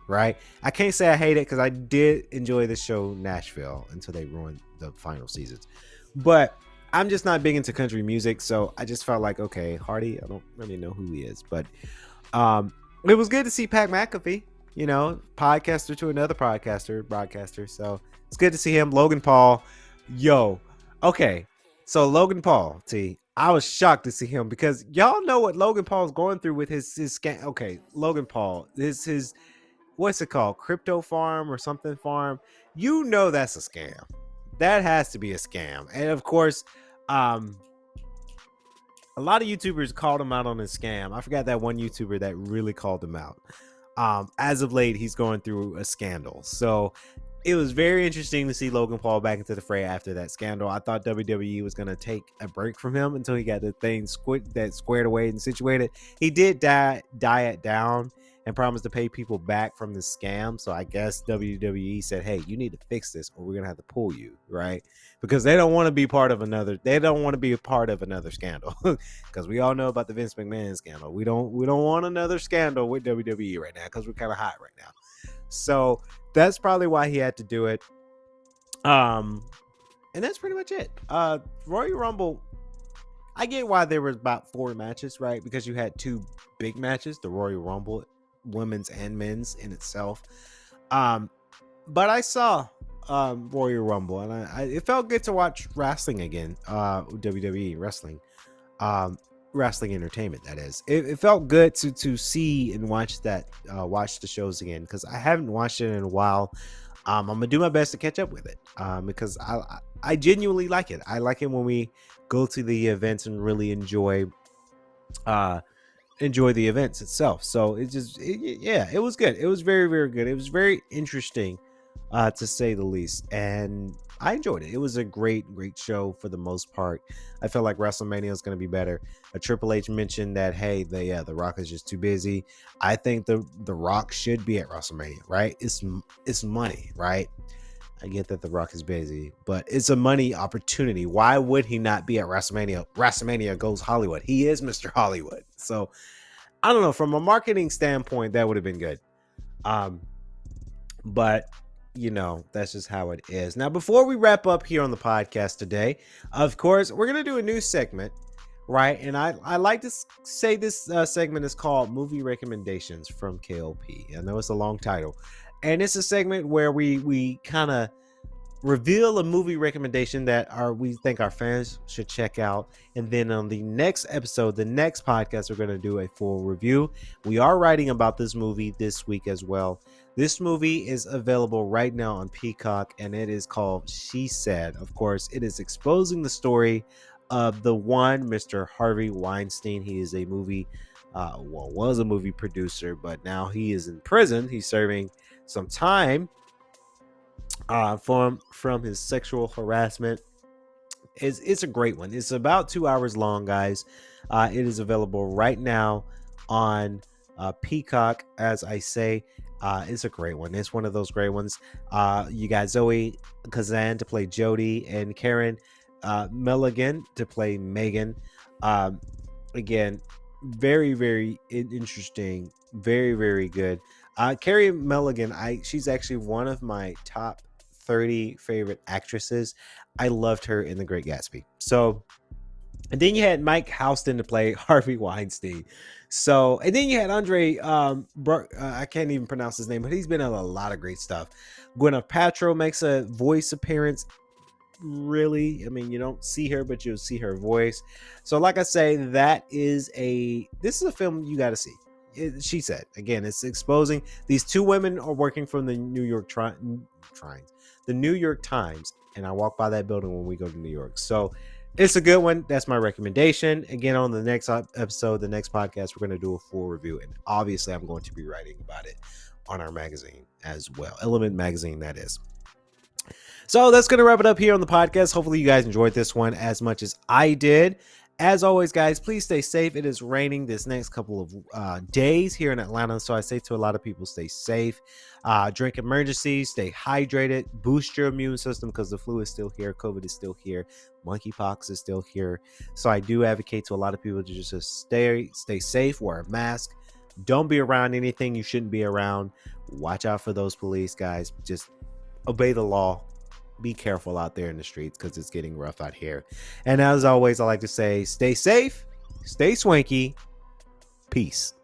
Right? I can't say I hate it because I did enjoy the show Nashville until they ruined the final seasons. But I'm just not big into country music, so I just felt like, okay, Hardy, I don't really know who he is. But it was good to see Pat McAfee, podcaster to another broadcaster. So it's good to see him. Logan Paul, okay. So Logan Paul, T, I was shocked to see him because y'all know what Logan Paul's going through with his scam. Okay, Logan Paul, his what's it called? Crypto farm or something farm. That's a scam. That has to be a scam. And of course, a lot of YouTubers called him out on his scam. I forgot that one YouTuber that really called him out. As of late, he's going through a scandal. So it was very interesting to see Logan Paul back into the fray after that scandal. I thought WWE was going to take a break from him until he got the thing squared away and situated. He did diet down and promised to pay people back from the scam. So I guess WWE said, hey, you need to fix this or we're going to have to pull you, right? Because they don't want to be a part of another scandal. Because we all know about the Vince McMahon scandal. We don't want another scandal with WWE right now because we're kind of hot right now. So that's probably why he had to do it. And that's pretty much it. Royal Rumble, I get why there was about 4 matches, right? Because you had 2 big matches, the Royal Rumble, women's and men's in itself. But I saw Royal Rumble and it felt good to watch wrestling again. WWE wrestling, wrestling entertainment, that is. It felt good to see and watch that, watch the shows again, because I haven't watched it in a while. I'm gonna do my best to catch up with it, because I genuinely like it. I like it when we go to the events and really enjoy the events itself. So it was good. It was very, very good. It was very interesting, to say the least, and I enjoyed it. It was a great show for the most part. I felt like WrestleMania is going to be better. Triple H mentioned that, hey, the Rock is just too busy. I think the Rock should be at WrestleMania, right? It's money, right? I get that The Rock is busy, but it's a money opportunity. Why would he not be at WrestleMania? WrestleMania goes Hollywood. He is Mr. Hollywood. So I don't know. From a marketing standpoint, that would have been good. But that's just how it is. Now, before we wrap up here on the podcast today, of course, we're gonna do a new segment, right? And I like to say this segment is called Movie Recommendations from K.L.P. I know it's a long title, and it's a segment where we kind of reveal a movie recommendation that we think our fans should check out, and then on the next episode, the next podcast, we're going to do a full review. We are writing about this movie this week as well. This movie is available right now on Peacock, and it is called She Said. Of course, it is exposing the story of the one Mr. Harvey Weinstein. He is a movie was a movie producer, but now he is in prison. He's serving some time from his sexual harassment. It's a great one. It's about 2 hours long, guys. It is available right now on Peacock, as I say. It's a great one. It's one of those great ones. You got Zoe Kazan to play Jody and Karen Milligan to play Megan. Again, very, very interesting. Very, very good. Carrie Mulligan, she's actually one of my top 30 favorite actresses. I loved her in The Great Gatsby. So, and then you had Mike Houston to play Harvey Weinstein. So, and then you had Andre, I can't even pronounce his name, but he's been in a lot of great stuff. Gwyneth Paltrow makes a voice appearance. Really, I mean, you don't see her, but you'll see her voice. So, like I say, this is a film you got to see. She Said. Again, it's exposing these two women are working from the New York the New York Times, and I walk by that building when we go to New York. So it's a good one. That's my recommendation. Again, on the next episode, the next podcast, we're going to do a full review, and obviously I'm going to be writing about it on our magazine as well. Element Magazine, that is. So that's going to wrap it up here on the podcast. Hopefully you guys enjoyed this one as much as I did. As always, guys, please stay safe. It is raining this next couple of days here in Atlanta, so I say to a lot of people, stay safe, drink emergencies, stay hydrated, boost your immune system because the flu is still here, COVID is still here, monkeypox is still here. So I do advocate to a lot of people to just stay safe, wear a mask, don't be around anything you shouldn't be around. Watch out for those police, guys. Just obey the law. Be careful out there in the streets because it's getting rough out here. And as always, I like to say, stay safe, stay swanky. Peace.